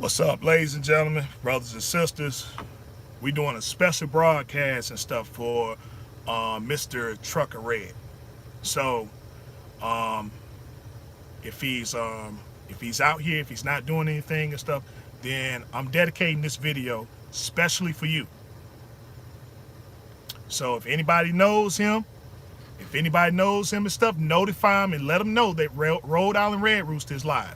What's up, ladies and gentlemen, brothers and sisters? We doing a special broadcast and stuff for Mr. Trucker Red. So, um, if he's out here, if he's not doing anything and stuff, then I'm dedicating this video specially for you. So, if anybody knows him and stuff, notify him and let him know that Rhode Island Red Rooster is live.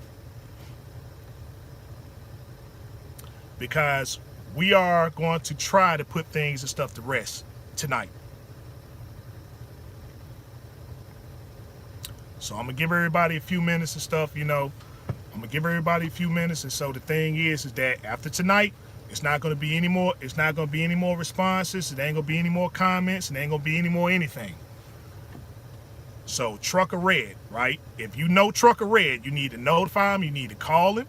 Because we are going to try to put things and stuff to rest tonight. So I'm gonna give everybody a few minutes and stuff, I'm gonna give everybody a few minutes. And so the thing is that after tonight, it's not gonna be any more responses, it ain't gonna be any more comments, it ain't gonna be any more anything. So Trucker Red, right? If you know Trucker Red, you need to notify him, you need to call him.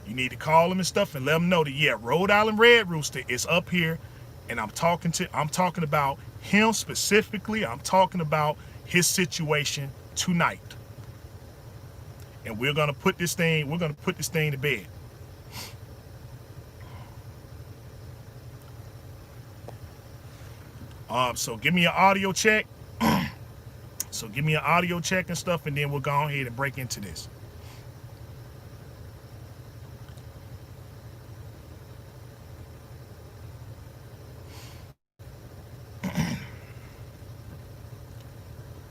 You need to call him and stuff and let him know that, yeah, Rhode Island Red Rooster is up here, and I'm talking about him specifically. I'm talking about his situation tonight. And we're gonna put this thing to bed. So give me an audio check. So give me an audio check and stuff, and then we'll go ahead and break into this.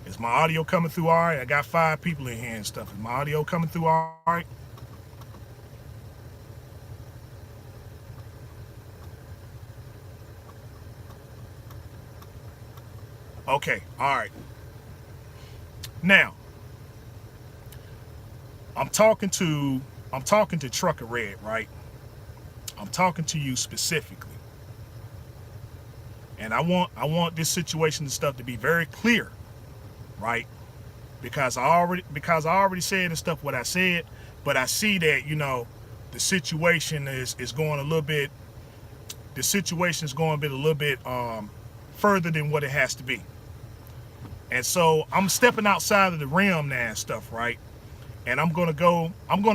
Is my audio coming through all right? I got 5 people in here and stuff. Is my audio coming through all right? Okay, all right. Now, I'm talking to Trucker Red, right? I'm talking to you specifically. And I want this situation and stuff to be very clear, right? Because I already said and stuff what I said, but I see that, the situation is going a little bit, a little bit further than what it has to be. And so I'm stepping outside of the realm now and stuff, right? And I'm gonna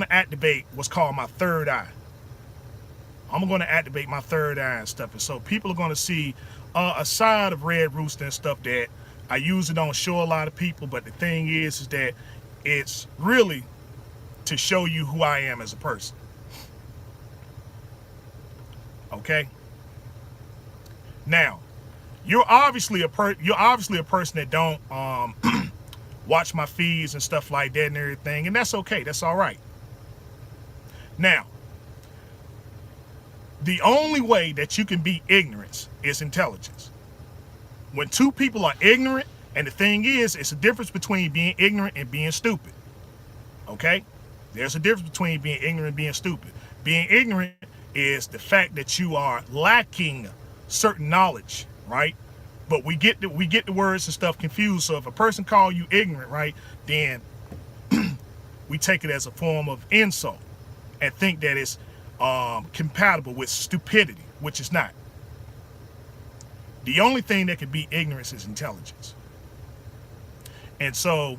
activate what's called my third eye. I'm gonna activate my third eye and stuff. And so people are gonna see a side of Red Rooster and stuff that I usually don't show a lot of people, but the thing is that it's really to show you who I am as a person. Okay? Now, you're obviously a person that don't watch my feeds and stuff like that and everything, and that's okay. That's all right. Now, the only way that you can beat ignorance is intelligence. When 2 people are ignorant, and the thing is, it's a difference between being ignorant and being stupid. Okay? There's a difference between being ignorant and being stupid. Being ignorant is the fact that you are lacking certain knowledge, right? But we get the words and stuff confused. So if a person call you ignorant, right, then we take it as a form of insult and think that it's compatible with stupidity, which is not. The only thing that can beat ignorance is intelligence. And so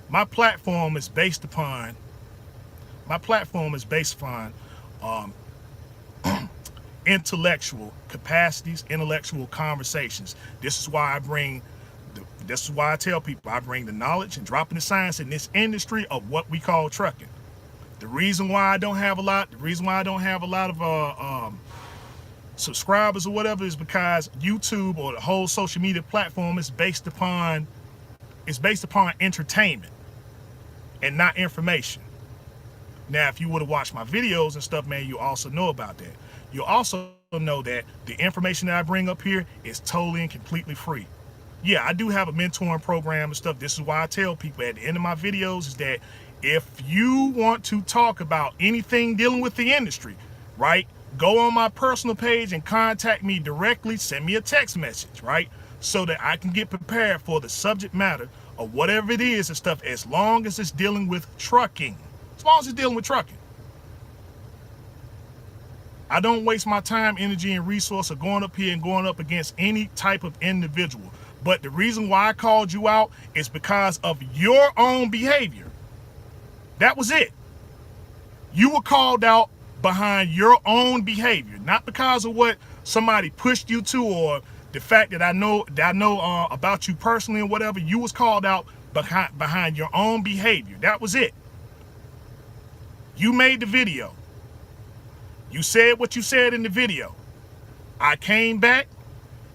my platform is based upon intellectual capacities, intellectual conversations. This is why I tell people I bring the knowledge and dropping the science in this industry of what we call trucking. The reason why I don't have a lot of subscribers or whatever is because YouTube or the whole social media platform is based upon entertainment and not information. Now, if you would have watched my videos and stuff, man, you also know about that. You also know that the information that I bring up here is totally and completely free. Yeah, I do have a mentoring program and stuff. This is why I tell people at the end of my videos is that if you want to talk about anything dealing with the industry, right, go on my personal page and contact me directly. Send me a text message, right, so that I can get prepared for the subject matter of whatever it is and stuff, as long as it's dealing with trucking. As long as it's dealing with trucking. I don't waste my time, energy, and resource of going up here and going up against any type of individual. But the reason why I called you out is because of your own behavior. That was it. You were called out behind your own behavior, not because of what somebody pushed you to, or the fact that I know about you personally or whatever. You was called out behind your own behavior. That was it. You made the video. You said what you said in the video. I came back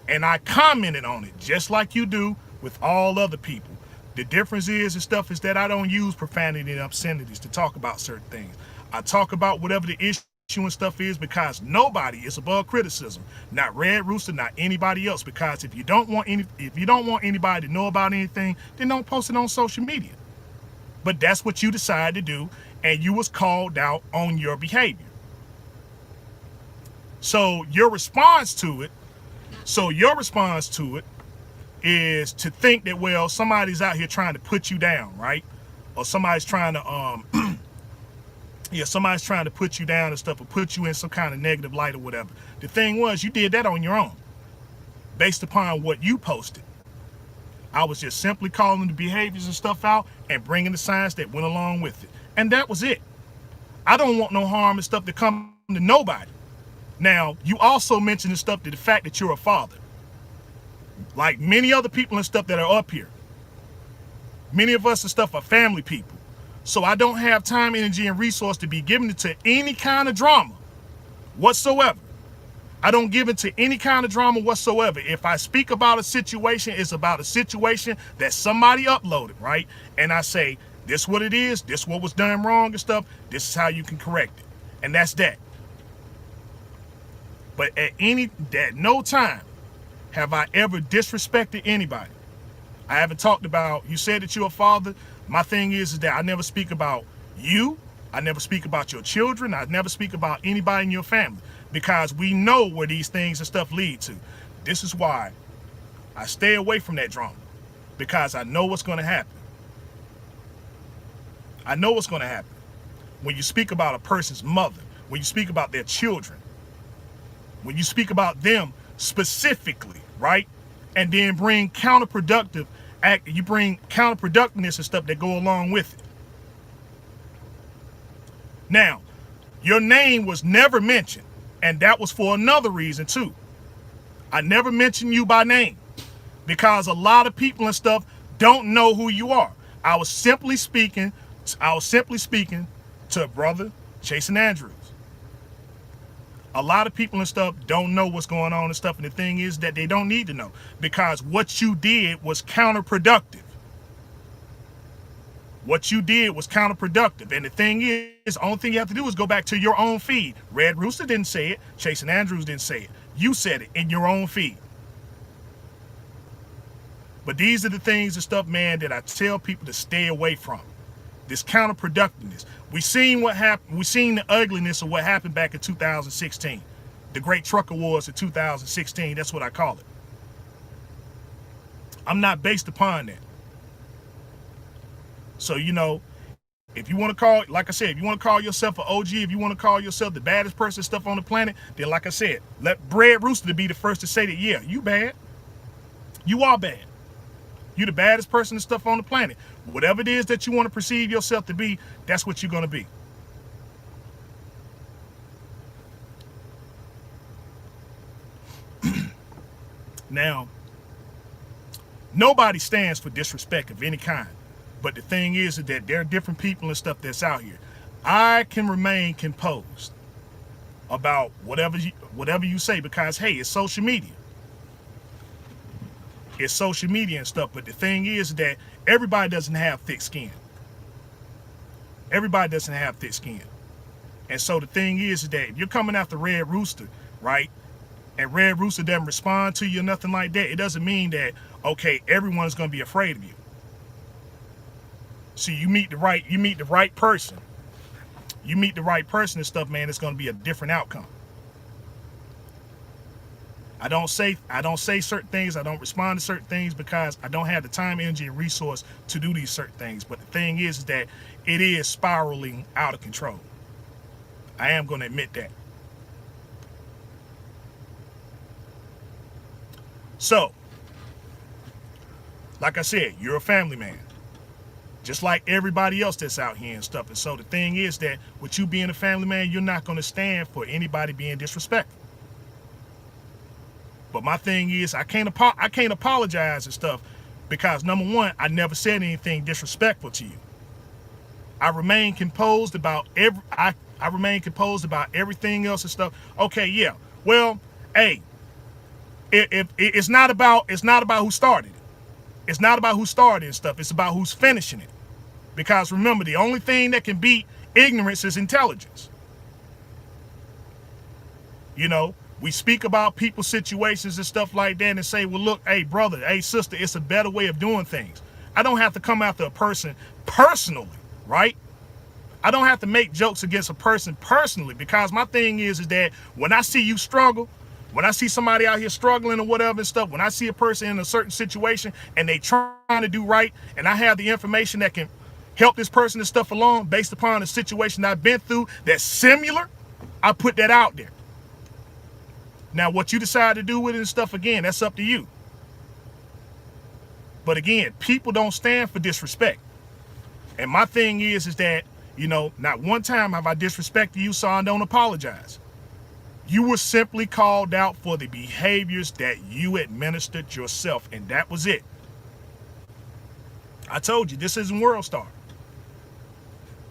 and I commented on it just like you do with all other people. The difference is that I don't use profanity and obscenities to talk about certain things. I talk about whatever the issue and stuff is, because nobody is above criticism. Not Red Rooster, not anybody else. Because if you don't want anybody to know about anything, then don't post it on social media. But that's what you decided to do, and you was called out on your behavior. So your response to it is to think that, well, somebody's out here trying to put you down, right? Or somebody's trying to somebody's trying to put you down and stuff, or put you in some kind of negative light or whatever. The thing was, you did that on your own, based upon what you posted. I was just simply calling the behaviors and stuff out and bringing the science that went along with it. And that was it. I don't want no harm and stuff to come to nobody. Now, you also mentioned the stuff, to the fact that you're a father. Like many other people and stuff that are up here. Many of us and stuff are family people. So I don't have time, energy, and resource to be giving it to any kind of drama whatsoever. I don't give it to any kind of drama whatsoever. If I speak about a situation, it's about a situation that somebody uploaded, right? And I say, this what it is, this what was done wrong and stuff, this is how you can correct it. And that's that. But at no time have I ever disrespected anybody. I haven't talked about, you said that you're a father. My thing is that I never speak about you. I never speak about your children. I never speak about anybody in your family, because we know where these things and stuff lead to. This is why I stay away from that drama, because I know what's going to happen. I know what's going to happen. When you speak about a person's mother, when you speak about their children, when you speak about them specifically, right? And then bring counterproductiveness and stuff that go along with it. Now, your name was never mentioned, and that was for another reason too. I never mentioned you by name, because a lot of people and stuff don't know who you are. I was simply speaking to brother Jason Andrews. A lot of people and stuff don't know what's going on and stuff, and the thing is that they don't need to know, because what you did was counterproductive. What you did was counterproductive, and the thing is, the only thing you have to do is go back to your own feed. Red Rooster didn't say it. Jason Andrews didn't say it. You said it in your own feed. But these are the things and stuff, man, that I tell people to stay away from. This counterproductiveness. We seen what happened. We seen the ugliness of what happened back in 2016. The Great Trucker Wars of 2016. That's what I call it. I'm not based upon that. So, you know, if you want to call, like I said, if you want to call yourself an OG, if you want to call yourself the baddest person stuff on the planet, then like I said, let Red Rooster be the first to say that, yeah, you bad. You are bad. You the baddest person and stuff on the planet. Whatever it is that you want to perceive yourself to be, that's what you're going to be. Now, nobody stands for disrespect of any kind. But the thing is that there are different people and stuff that's out here. I can remain composed about whatever you say, because, hey, it's social media. It's social media and stuff. But the thing is that everybody doesn't have thick skin. Everybody doesn't have thick skin. And so the thing is that if you're coming after Red Rooster, right, and Red Rooster doesn't respond to you or nothing like that, it doesn't mean that, okay, everyone's going to be afraid of you. So you meet the right person. You meet the right person and stuff, man, it's going to be a different outcome. I don't say certain things. I don't respond to certain things because I don't have the time, energy, and resource to do these certain things. But the thing is that it is spiraling out of control. I am going to admit that. So, like I said, you're a family man. just like everybody else that's out here and stuff. And so the thing is that with you being a family man, you're not going to stand for anybody being disrespectful. But my thing is, I can't apologize and stuff because, number one, I never said anything disrespectful to you. I remain composed about I remain composed about everything else and stuff. Okay, yeah. Well, hey, it's not about who started it. It's not about who started and stuff. It's about who's finishing it. Because remember, the only thing that can beat ignorance is intelligence. You know, we speak about people's situations and stuff like that and say, well, look, hey, brother, hey, sister, it's a better way of doing things. I don't have to come after a person personally, right? I don't have to make jokes against a person personally, because my thing is that when I see you struggle, when I see somebody out here struggling or whatever and stuff, when I see a person in a certain situation and they trying to do right, and I have the information that can help this person and stuff along based upon the situation I've been through that's similar, I put that out there. Now, what you decide to do with it and stuff, again, that's up to you. But again, people don't stand for disrespect. And my thing is that, you know, not one time have I disrespected you, so I don't apologize. You were simply called out for the behaviors that you administered yourself, and that was it. I told you, this isn't World Star.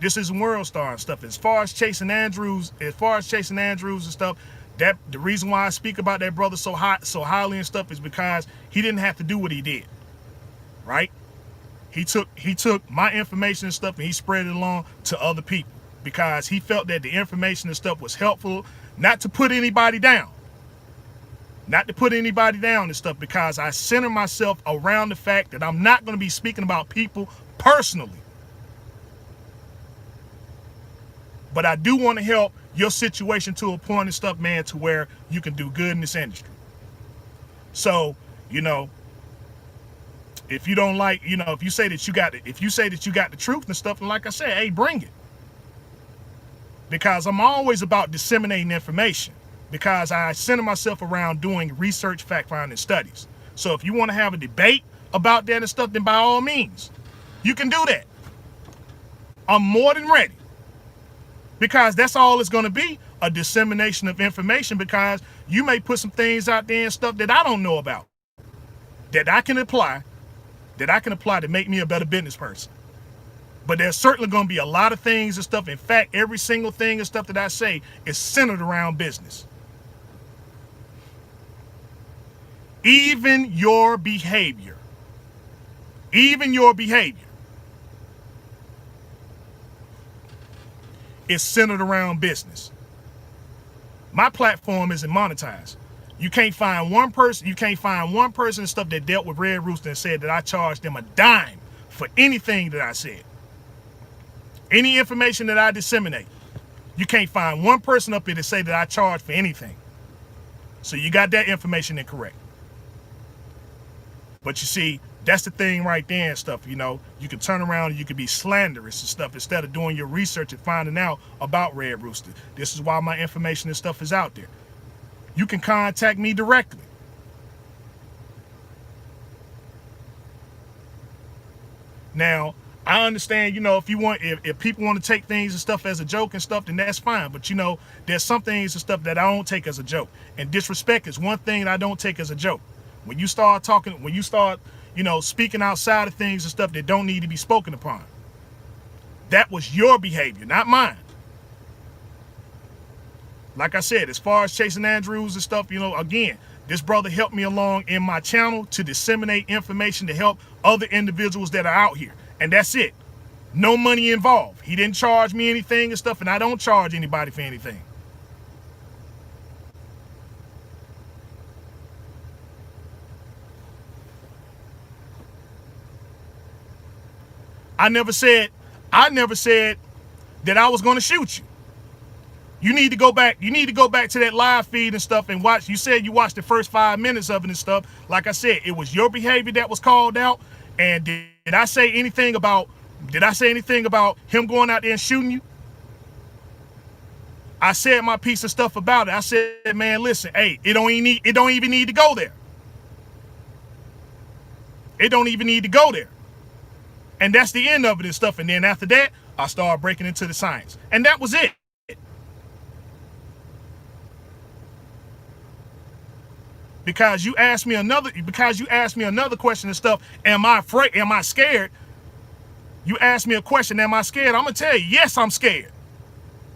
This isn't World Star and stuff. As far as chasing Andrews and stuff, that the reason why I speak about that brother so highly and stuff is because he didn't have to do what he did, right? He took my information and stuff and he spread it along to other people because he felt that the information and stuff was helpful, not to put anybody down. Not to put anybody down and stuff, because I center myself around the fact that I'm not going to be speaking about people personally. But I do want to help your situation to a point and stuff, man, to where you can do good in this industry. So, you know, if you don't like, you know, if you say that you got the truth and stuff, and like I said, hey, bring it. Because I'm always about disseminating information, because I center myself around doing research, fact-finding studies. So if you want to have a debate about that and stuff, then by all means, you can do that. I'm more than ready. Because that's all it's going to be, a dissemination of information, because you may put some things out there and stuff that I don't know about, that I can apply to make me a better business person. But there's certainly going to be a lot of things and stuff. In fact, every single thing and stuff that I say is centered around business. Even your behavior is centered around business. My platform isn't monetized. You can't find one person and stuff that dealt with Red Rooster and said that I charged them a dime for anything that I said. Any information that I disseminate, you can't find one person up here to say that I charge for anything. So you got that information incorrect. But you see, that's the thing right there and stuff, you know. You can turn around and you can be slanderous and stuff instead of doing your research and finding out about Red Rooster. This is why my information and stuff is out there. You can contact me directly. Now, I understand, you know, if people want to take things and stuff as a joke and stuff, then that's fine. But, you know, there's some things and stuff that I don't take as a joke. And disrespect is one thing that I don't take as a joke. When you start, you know, speaking outside of things and stuff that don't need to be spoken upon, that was your behavior, not mine. Like I said, as far as chasing Andrews and stuff, you know, again, this brother helped me along in my channel to disseminate information to help other individuals that are out here. And that's it. No money involved. He didn't charge me anything and stuff, and I don't charge anybody for anything. I never said that I was going to shoot you. You need to go back to that live feed and stuff and watch. You said you watched the first 5 minutes of it and stuff. Like I said, it was your behavior that was called out. And did I say anything about him going out there and shooting you? I said my piece of stuff about it. I said, man, listen, hey, it don't even need to go there. It don't even need to go there. And that's the end of it and stuff. And then after that, I started breaking into the science. And that was it. Because you asked me another question and stuff, am I afraid? Am I scared? You asked me a question, am I scared? I'm gonna tell you, yes, I'm scared.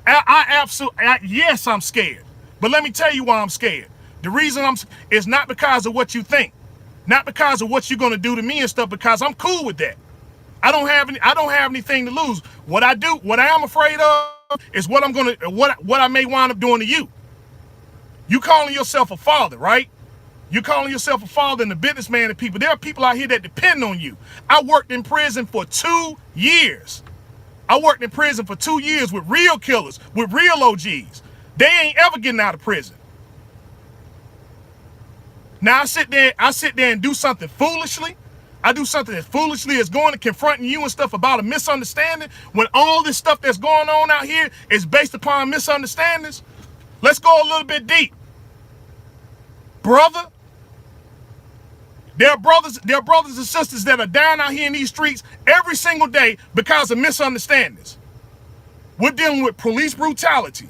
Yes, I'm scared. But let me tell you why I'm scared. The reason is not because of what you think, not because of what you're gonna do to me and stuff, because I'm cool with that. I don't have anything to lose. What I am afraid of is what I may wind up doing to you. You calling yourself a father, right? You're calling yourself a father and a businessman to people. There are people out here that depend on you. I worked in prison for 2 years. I worked in prison for 2 years with real killers, with real OGs. They ain't ever getting out of prison. Now I sit there and do something foolishly. I do something that foolishly is going to confronting you and stuff about a misunderstanding when all this stuff that's going on out here is based upon misunderstandings. Let's go a little bit deep. Brother, there are brothers and sisters that are down out here in these streets every single day because of misunderstandings. We're dealing with police brutality.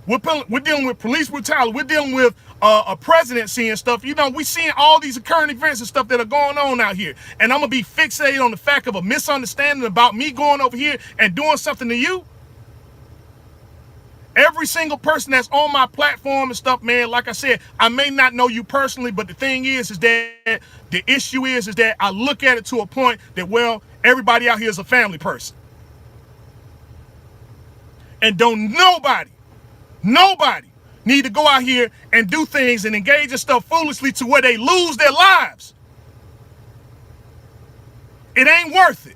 We're dealing with police brutality. We're dealing with a presidency and stuff. You know, we're seeing all these current events and stuff that are going on out here. And I'm going to be fixated on the fact of a misunderstanding about me going over here and doing something to you. Every single person that's on my platform and stuff, man, like I said, I may not know you personally, but the thing is that the issue is that I look at it to a point that, well, everybody out here is a family person. And don't nobody need to go out here and do things and engage in stuff foolishly to where they lose their lives. It ain't worth it.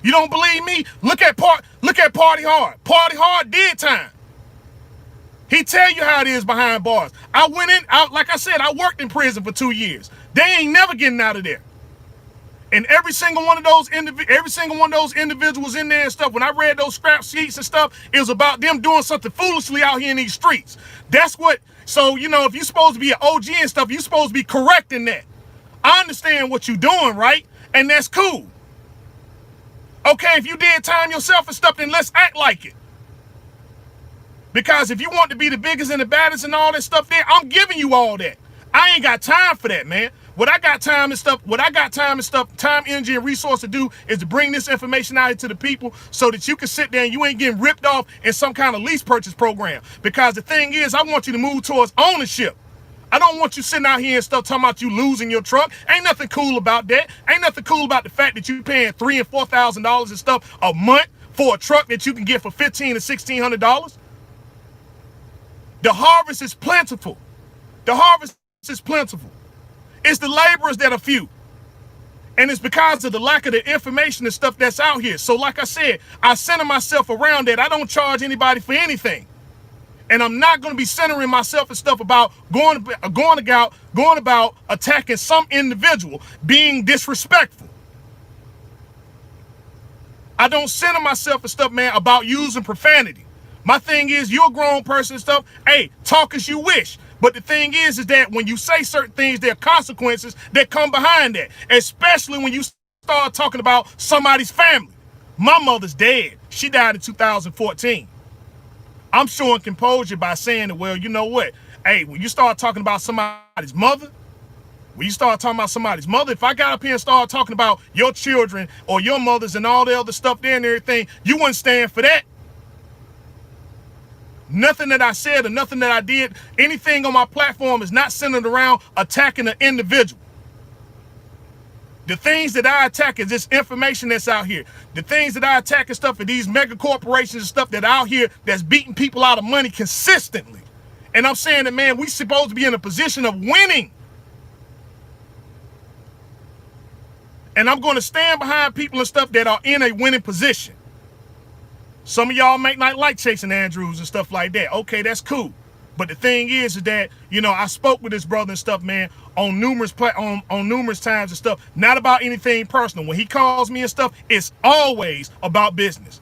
You don't believe me? Look at Party Hard. Party Hard did time. He tell you how it is behind bars. Like I said, I worked in prison for 2 years. They ain't never getting out of there. And every single one of those individuals in there and stuff, when I read those scrap sheets and stuff, it was about them doing something foolishly out here in these streets. That's what, so, you know, if you're supposed to be an OG and stuff, you're supposed to be correcting that. I understand what you're doing, right? And that's cool. Okay, if you did time yourself and stuff, then let's act like it. Because if you want to be the biggest and the baddest and all that stuff there, I'm giving you all that. I ain't got time for that, man. What I got time, energy, and resource to do is to bring this information out to the people so that you can sit there and you ain't getting ripped off in some kind of lease purchase program. Because the thing is, I want you to move towards ownership. I don't want you sitting out here and stuff talking about you losing your truck. Ain't nothing cool about that. Ain't nothing cool about the fact that you paying $3,000 and $4,000 and stuff a month for a truck that you can get for $1,500 to $1,600. The harvest is plentiful. The harvest is plentiful. It's the laborers that are few. And it's because of the lack of the information and stuff that's out here. So like I said, I center myself around that. I don't charge anybody for anything. And I'm not going to be centering myself and stuff about going about attacking some individual, being disrespectful. I don't center myself and stuff, man, about using profanity. My thing is, you're a grown person and stuff. Hey, talk as you wish. But the thing is that when you say certain things, there are consequences that come behind that. Especially when you start talking about somebody's family. My mother's dead. She died in 2014. I'm showing composure by saying that, well, you know what? Hey, when you start talking about somebody's mother, if I got up here and started talking about your children or your mothers and all the other stuff there and everything, you wouldn't stand for that. Nothing that I said or nothing that I did, anything on my platform is not centered around attacking an individual. The things that I attack is this information that's out here. The things that I attack and stuff are these mega corporations and stuff that are out here that's beating people out of money consistently. And I'm saying that, man, we supposed to be in a position of winning. And I'm going to stand behind people and stuff that are in a winning position. Some of y'all might not like chasing Andrews and stuff like that. Okay, that's cool. But the thing is that, you know, I spoke with this brother and stuff, man, on numerous times and stuff, not about anything personal. When he calls me and stuff, it's always about business.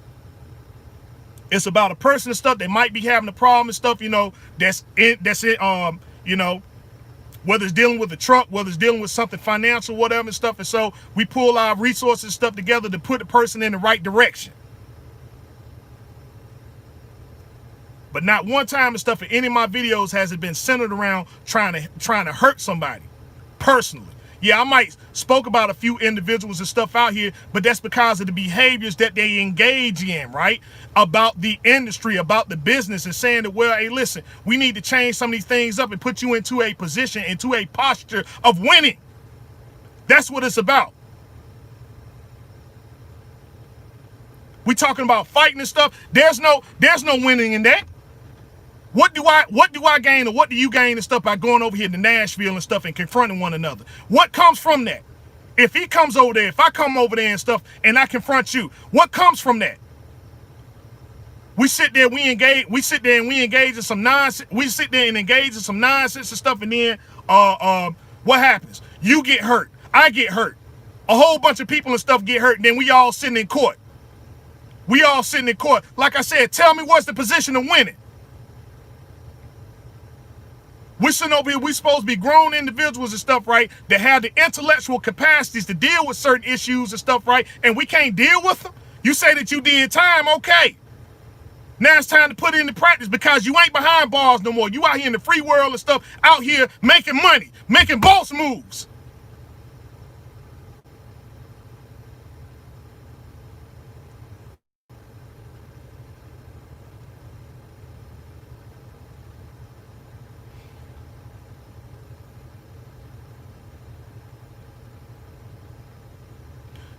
It's about a person and stuff that might be having a problem and stuff, you know, you know, whether it's dealing with a truck, whether it's dealing with something financial, whatever and stuff. And so we pull our resources and stuff together to put the person in the right direction. But not one time and stuff in any of my videos has it been centered around trying to hurt somebody personally. Yeah, I might spoke about a few individuals and stuff out here, but that's because of the behaviors that they engage in, right? About the industry, about the business, and saying that, well, hey, listen, we need to change some of these things up and put you into a position, into a posture of winning. That's what it's about. We talking about fighting and stuff. There's no winning in that. What do I gain, or what do you gain and stuff by going over here to Nashville and stuff and confronting one another? What comes from that? If he comes over there, if I come over there and stuff and I confront you, what comes from that? We sit there, we engage in some nonsense. We sit there and engage in some nonsense and stuff, and then what happens? You get hurt, I get hurt, a whole bunch of people and stuff get hurt, and then we all sitting in court. We all sitting in court. Like I said, tell me what's the position of winning? We're sitting over here, we're supposed to be grown individuals and stuff, right, that have the intellectual capacities to deal with certain issues and stuff, right, and we can't deal with them. You say that you did time, okay. Now it's time to put it into practice, because you ain't behind bars no more. You out here in the free world and stuff, out here making money, making boss moves.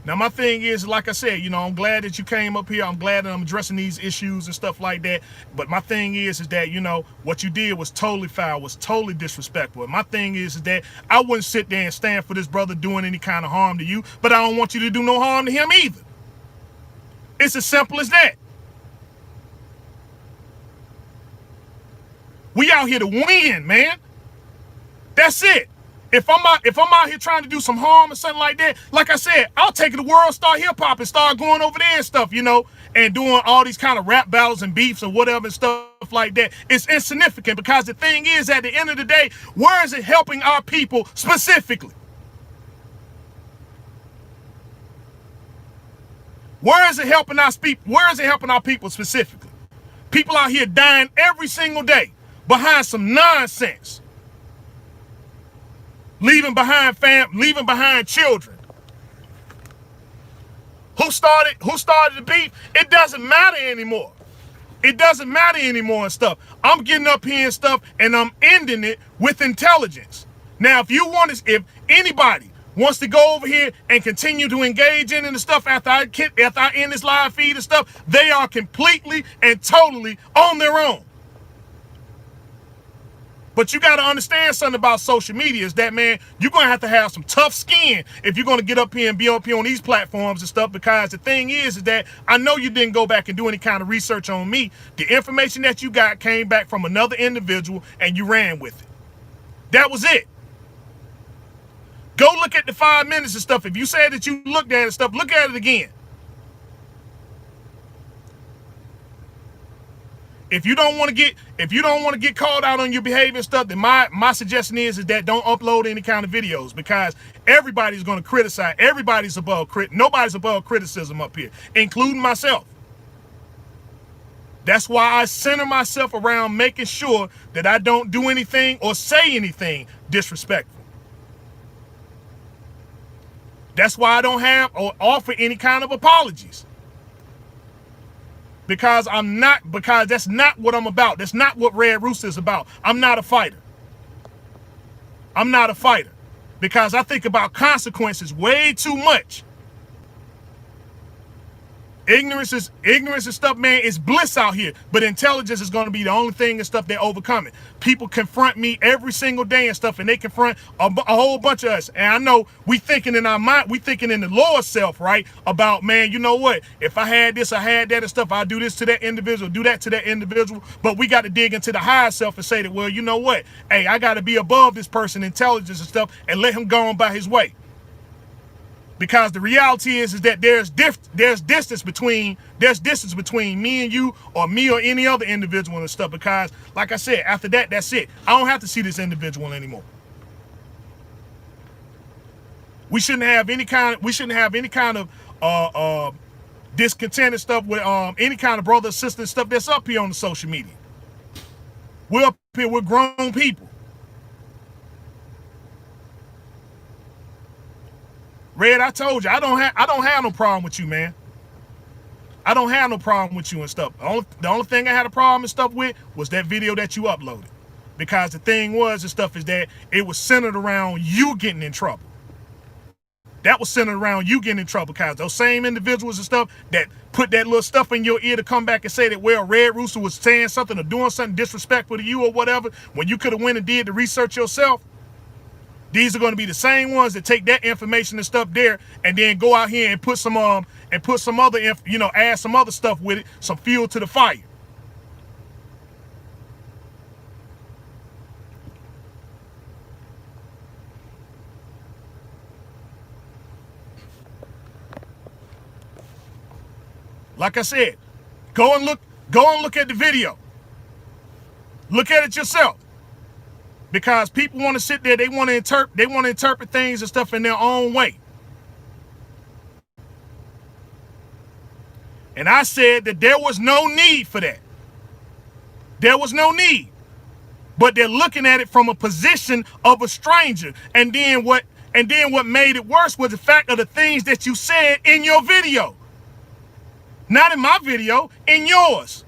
Now, my thing is, like I said, you know, I'm glad that you came up here. I'm glad that I'm addressing these issues and stuff like that. But my thing is that, you know, what you did was totally foul, was totally disrespectful. And my thing is that I wouldn't sit there and stand for this brother doing any kind of harm to you, but I don't want you to do no harm to him either. It's as simple as that. We out here to win, man. That's it. If I'm out here trying to do some harm or something like that, like I said, I'll take it to World Star Hip Hop and start going over there and stuff, you know, and doing all these kind of rap battles and beefs or whatever and stuff like that. It's insignificant, because the thing is, at the end of the day, where is it helping our people specifically? Where is it helping our people? Where is it helping our people specifically? People out here dying every single day behind some nonsense. Leaving behind children. Who started the beef? It doesn't matter anymore. It doesn't matter anymore and stuff. I'm getting up here and stuff, and I'm ending it with intelligence. Now, if anybody wants to go over here and continue to engage in the stuff after I end this live feed and stuff, they are completely and totally on their own. But you got to understand something about social media, is that, man, you're going to have some tough skin if you're going to get up here and be up here on these platforms and stuff, because the thing is that I know you didn't go back and do any kind of research on me. The information that you got came back from another individual, and you ran with it. That was it. Go look at the 5 minutes and stuff. If you said that you looked at it and stuff, look at it again. If you don't want to get called out on your behavior and stuff, then my suggestion is that don't upload any kind of videos, because everybody's going to criticize. Nobody's above criticism up here, including myself. That's why I center myself around making sure that I don't do anything or say anything disrespectful. That's why I don't have or offer any kind of apologies. Because that's not what I'm about. That's not what Red Rooster is about. I'm not a fighter. I'm not a fighter. Because I think about consequences way too much. Ignorance and stuff, man, is bliss out here. But intelligence is going to be the only thing and stuff that overcome it. People confront me every single day and stuff, and they confront a whole bunch of us. And I know we thinking in our mind, we thinking in the lower self, right? About, man, you know what? If I had this, I had that and stuff, I'll do this to that individual, do that to that individual. But we got to dig into the higher self and say that, well, you know what? Hey, I got to be above this person, intelligence and stuff, and let him go on by his way. Because the reality is that there's distance between me and you, or me or any other individual and stuff. Because, like I said, after that, that's it. I don't have to see this individual anymore. We shouldn't have any kind of discontented stuff with any kind of brother or sister stuff that's up here on the social media. We're up here, we're grown people. Red, I told you, I don't have no problem with you, man. I don't have no problem with you and stuff. The only thing I had a problem and stuff with was that video that you uploaded. Because the thing was and stuff is that it was centered around you getting in trouble. That was centered around you getting in trouble, because those same individuals and stuff that put that little stuff in your ear to come back and say that, well, Red Rooster was saying something or doing something disrespectful to you or whatever, when you could have went and did the research yourself. These are going to be the same ones that take that information and stuff there and then go out here and put some other, add some other stuff with it, some fuel to the fire. Like I said, go and look at the video. Look at it yourself. Because people want to sit there, they want to interpret things and stuff in their own way. And I said that there was no need for that. There was no need. But they're looking at it from a position of a stranger. And then what made it worse was the fact of the things that you said in your video. Not in my video, in yours.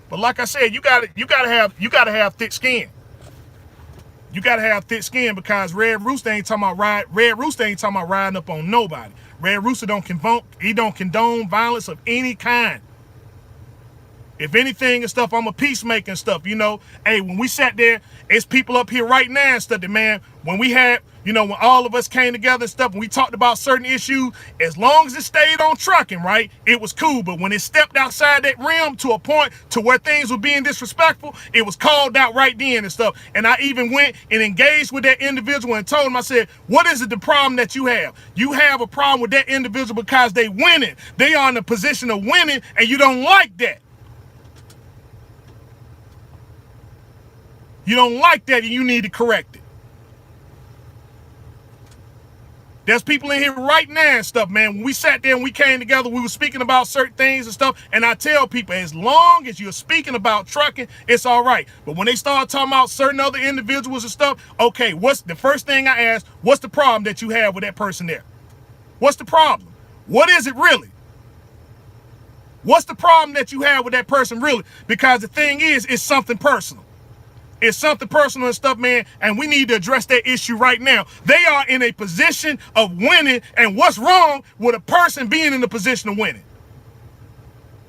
But like I said, you gotta have thick skin. You gotta have thick skin, because Red Rooster ain't talking about riding up on nobody. Red Rooster don't condone violence of any kind. If anything and stuff, I'm a peacemaker and stuff, Hey, when we sat there, it's people up here right now and stuff that, man, when we had, when all of us came together and stuff, and we talked about certain issues, as long as it stayed on trucking, right, it was cool. But when it stepped outside that realm to a point to where things were being disrespectful, it was called out right then and stuff. And I even went and engaged with that individual and told him, I said, what is it, the problem that you have? You have a problem with that individual because they winning. They are in a position of winning, and you don't like that. You don't like that, and you need to correct it. There's people in here right now and stuff, man. When we sat there and we came together, we were speaking about certain things and stuff, and I tell people, as long as you're speaking about trucking, it's all right. But when they start talking about certain other individuals and stuff, okay, what's the first thing I ask? What's the problem that you have with that person there? What's the problem? What is it really? What's the problem that you have with that person really? Because the thing is, it's something personal. It's something personal and stuff, man, and we need to address that issue right now. They are in a position of winning, and what's wrong with a person being in a position of winning?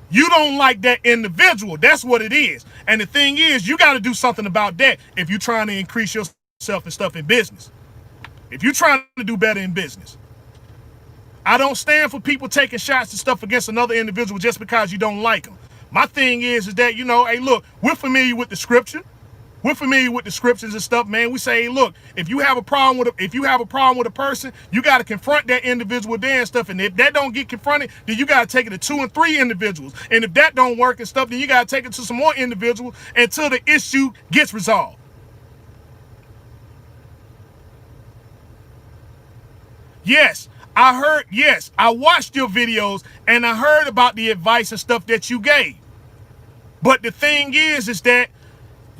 You don't like that individual. That's what it is. And the thing is, you got to do something about that if you're trying to increase yourself and stuff in business. If you're trying to do better in business. I don't stand for people taking shots and stuff against another individual just because you don't like them. My thing is that, hey, look, we're familiar with the scripture. We're familiar with the scriptures and stuff, man. We say, hey, look, if you have a problem with a person, you got to confront that individual there and stuff. And if that don't get confronted, then you got to take it to 2 and 3 individuals. And if that don't work and stuff, then you got to take it to some more individuals until the issue gets resolved. Yes, I watched your videos and I heard about the advice and stuff that you gave. But the thing is that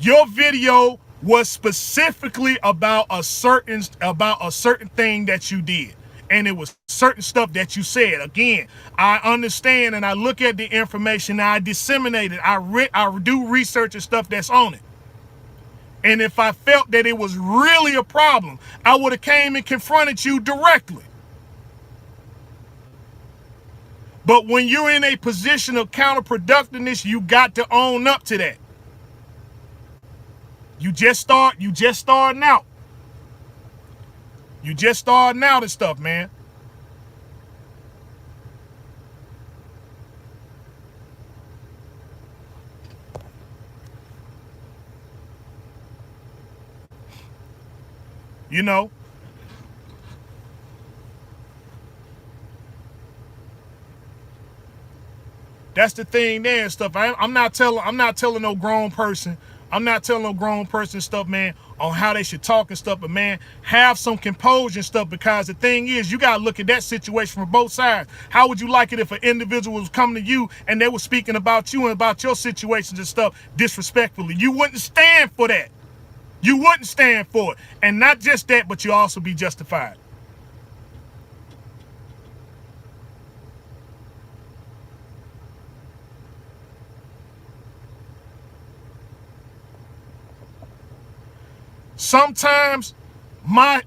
your video was specifically about a certain thing that you did. And it was certain stuff that you said. Again, I understand and I look at the information, I disseminate it, I do research and stuff that's on it. And if I felt that it was really a problem, I would have came and confronted you directly. But when you're in a position of counterproductiveness, you got to own up to that. You just starting out. You just starting out and stuff, man. You know, That's the thing there and stuff. I'm not telling no grown person. I'm not telling no grown person stuff, man, on how they should talk and stuff. But man, have some composure and stuff, because the thing is, you gotta look at that situation from both sides. How would you like it if an individual was coming to you and they were speaking about you and about your situations and stuff disrespectfully? You wouldn't stand for that. You wouldn't stand for it. And not just that, but you also be justified. Sometimes my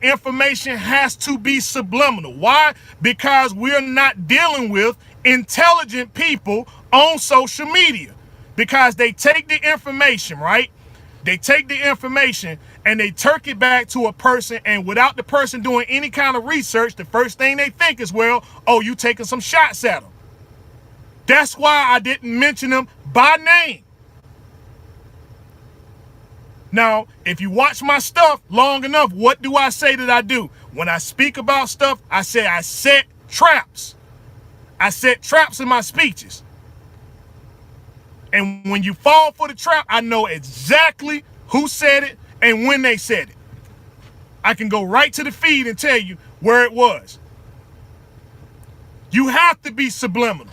information has to be subliminal. Why? Because we're not dealing with intelligent people on social media. Because they take the information, right? They take the information and they turk it back to a person, and without the person doing any kind of research, the first thing they think is, well, oh, you taking some shots at them. That's why I didn't mention them by name. Now, if you watch my stuff long enough, what do I say that I do? When I speak about stuff, I say I set traps. I set traps in my speeches. And when you fall for the trap, I know exactly who said it and when they said it. I can go right to the feed and tell you where it was. You have to be subliminal.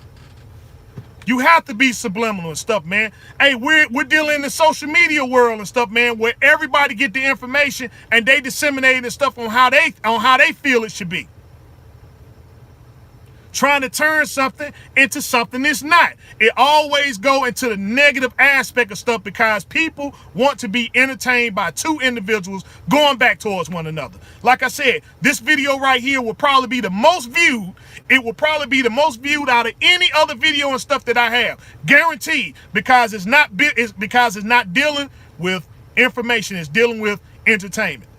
You have to be subliminal and stuff, man. Hey, we're dealing in the social media world and stuff, man, where everybody get the information and they disseminate and stuff on how they feel it should be. Trying to turn something into something it's not. It always go into the negative aspect of stuff, because people want to be entertained by two individuals going back towards one another. Like I said, this video right here will probably be the most viewed. It will probably be the most viewed out of any other video and stuff that I have. Guaranteed, because it's not dealing with information, it's dealing with entertainment.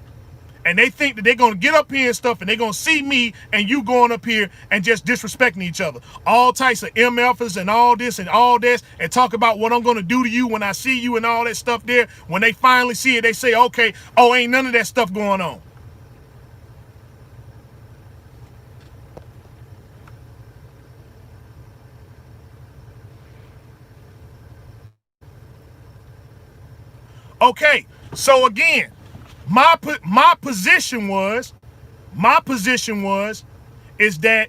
And they think that they're going to get up here and stuff, and they're going to see me and you going up here and just disrespecting each other. All types of MFs and all this, and talk about what I'm going to do to you when I see you and all that stuff there. When they finally see it, they say, okay, oh, ain't none of that stuff going on. Okay, so again, my position was is that,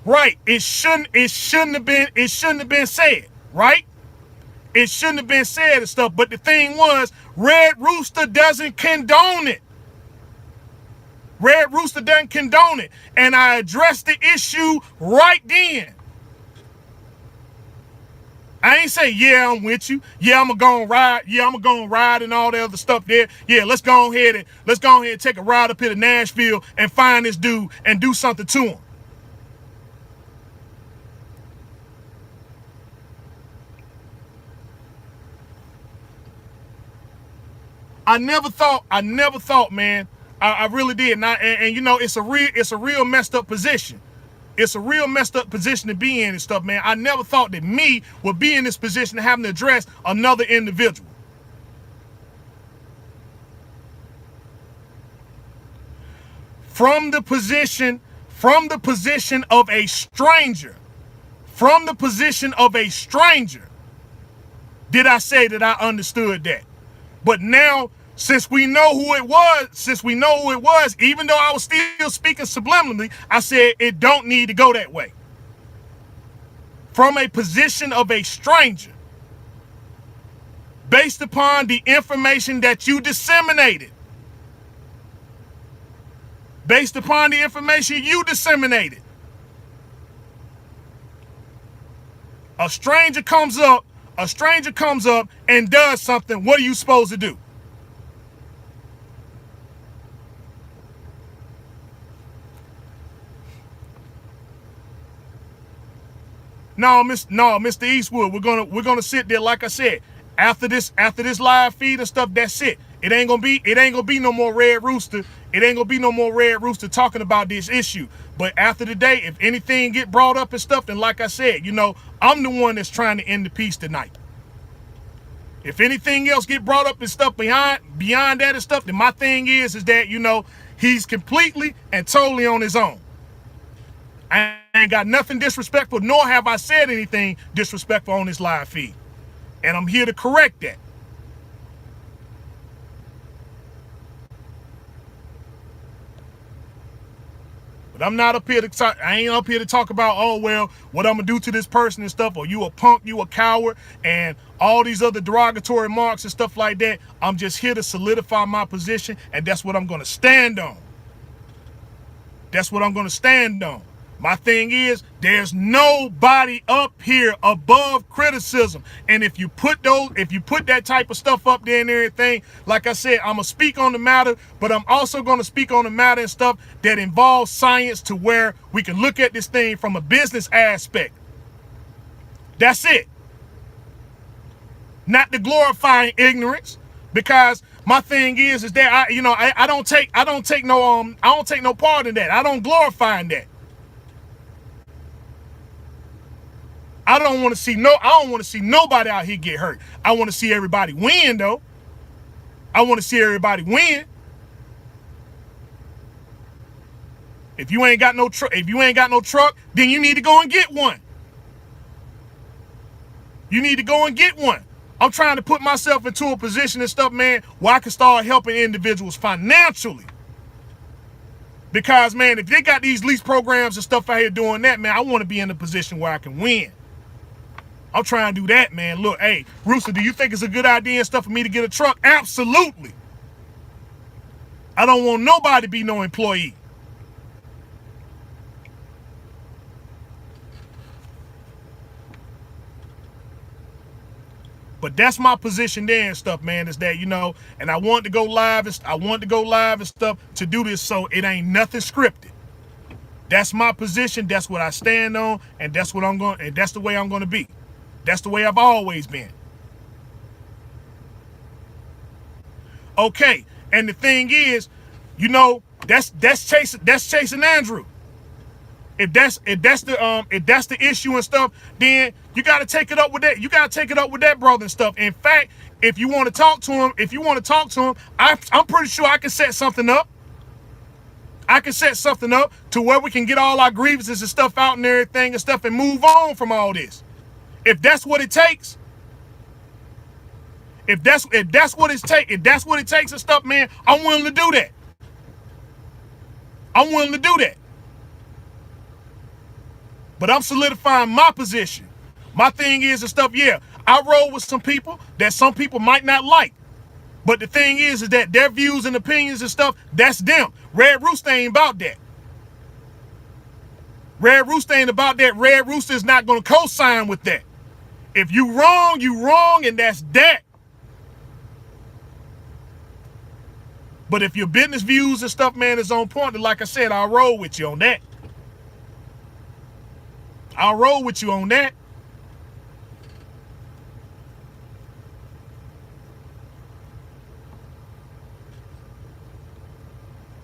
right, it shouldn't have been said, right? It shouldn't have been said and stuff. But the thing was, Red Rooster doesn't condone it. Red Rooster doesn't condone it, and I addressed the issue right then. I ain't say, yeah, I'm with you. Yeah, I'm gonna go and ride. Yeah, I'm gonna go and ride and all that other stuff there. Yeah, let's go ahead and take a ride up here to Nashville and find this dude and do something to him. I never thought, man. I really did. And you know, it's a real messed up position. It's a real messed up position to be in and stuff, man. I never thought that me would be in this position of having to address another individual. From the position of a stranger, did I say that I understood that? But now, since we know who it was, even though I was still speaking subliminally, I said it don't need to go that way. From a position of a stranger, based upon the information that you disseminated. Based upon the information you disseminated. A stranger comes up and does something. What are you supposed to do? No, Mr. Eastwood, we're gonna sit there, like I said, after this live feed and stuff. That's it. It ain't gonna be no more Red Rooster. It ain't gonna be no more Red Rooster talking about this issue. But after the day, if anything get brought up and stuff, then like I said, you know, I'm the one that's trying to end the peace tonight. If anything else get brought up and stuff beyond that and stuff, then my thing is that, you know, he's completely and totally on his own. I ain't got nothing disrespectful, nor have I said anything disrespectful on this live feed. And I'm here to correct that. But I'm not up here to talk, I ain't up here to talk about, oh, well, what I'm going to do to this person and stuff, or you a punk, you a coward, and all these other derogatory marks and stuff like that. I'm just here to solidify my position, and that's what I'm going to stand on. That's what I'm going to stand on. My thing is, there's nobody up here above criticism. And if you put that type of stuff up there and everything, like I said, I'm going to speak on the matter, but I'm also going to speak on the matter and stuff that involves science, to where we can look at this thing from a business aspect. That's it. Not the glorifying ignorance, because my thing is that I don't take no part in that. I don't glorify in that. I don't want to see nobody out here get hurt. I want to see everybody win, though. I want to see everybody win. If you ain't got no truck, then you need to go and get one. You need to go and get one. I'm trying to put myself into a position and stuff, man, where I can start helping individuals financially. Because, man, if they got these lease programs and stuff out here doing that, man, I want to be in a position where I can win. I'm trying to do that, man. Look, hey, Rooster, do you think it's a good idea and stuff for me to get a truck? Absolutely. I don't want nobody to be no employee. But that's my position there and stuff, man, is that, and I want to go live and stuff to do this, so it ain't nothing scripted. That's my position, that's what I stand on, and that's what that's the way I'm going to be. That's the way I've always been. Okay, and the thing is, that's chasing Andrew. If that's the issue and stuff, then you got to take it up with that. You got to take it up with that brother and stuff. In fact, if you want to talk to him, I'm pretty sure I can set something up. I can set something up to where we can get all our grievances and stuff out and everything and stuff and move on from all this. If that's what it takes. If that's what it takes and stuff, man, I'm willing to do that. I'm willing to do that. But I'm solidifying my position. My thing is and stuff, yeah, I roll with some people that some people might not like. But the thing is that their views and opinions and stuff, that's them. Red Rooster ain't about that. Red Rooster ain't about that. Red Rooster is not going to co-sign with that. If you wrong, and that's that. But if your business views and stuff, man, is on point, then like I said, I'll roll with you on that. I'll roll with you on that.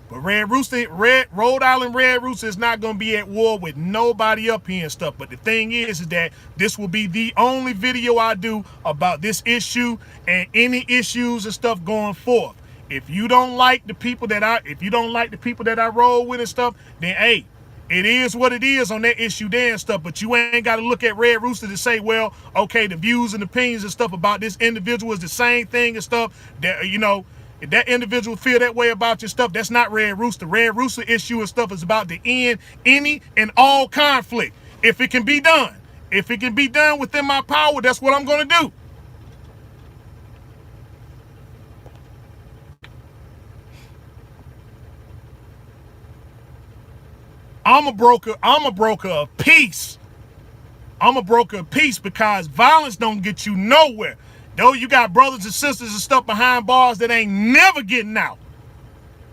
But Rhode Island Red Rooster is not going to be at war with nobody up here and stuff. But the thing is that this will be the only video I do about this issue and any issues and stuff going forth. If you don't like the people that I roll with and stuff, then hey, it is what it is on that issue there and stuff. But you ain't got to look at Red Rooster to say, well, okay, the views and opinions and stuff about this individual is the same thing and stuff. That if that individual feel that way about your stuff, that's not Red Rooster. Red Rooster issue and stuff is about to end any and all conflict. If it can be done. If it can be done within my power, that's what I'm going to do. I'm a broker of peace. I'm a broker of peace because violence don't get you nowhere. Though you got brothers and sisters and stuff behind bars that ain't never getting out.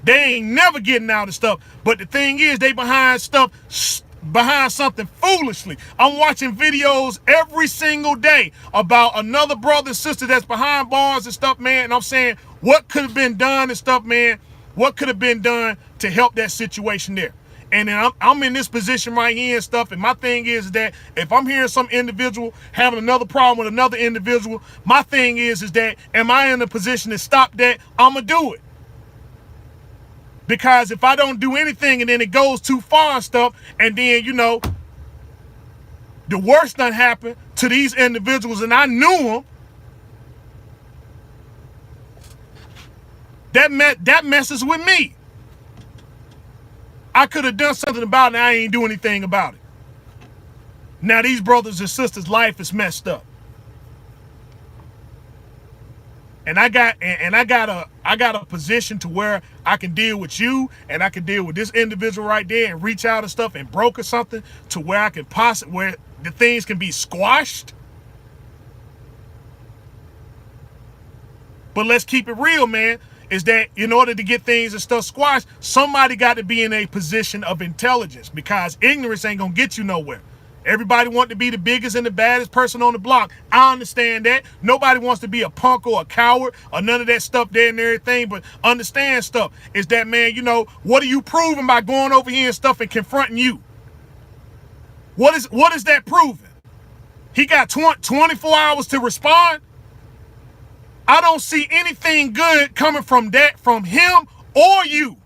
They ain't never getting out and stuff. But the thing is, they behind something foolishly. I'm watching videos every single day about another brother and sister that's behind bars and stuff, man. And I'm saying, what could have been done and stuff, man? What could have been done to help that situation there? And then I'm in this position right here and stuff. And my thing is that if I'm hearing some individual having another problem with another individual, my thing is that am I in a position to stop that? I'm going to do it. Because if I don't do anything and then it goes too far and stuff, and then, The worst done happened to these individuals, and I knew them. That messes with me. I could have done something about it, and I ain't do anything about it. Now these brothers and sisters' life is messed up. And I got a position to where I can deal with you, and I can deal with this individual right there and reach out and stuff and broker something to where I can where the things can be squashed. But let's keep it real, man, is that in order to get things and stuff squashed, somebody got to be in a position of intelligence, because ignorance ain't gonna get you nowhere. Everybody wants to be the biggest and the baddest person on the block. I understand that. Nobody wants to be a punk or a coward or none of that stuff there and everything, but understand stuff is that, man, you know, what are you proving by going over here and stuff and confronting you? What is that proving? He got 24 hours to respond. I don't see anything good coming from that, from him or you.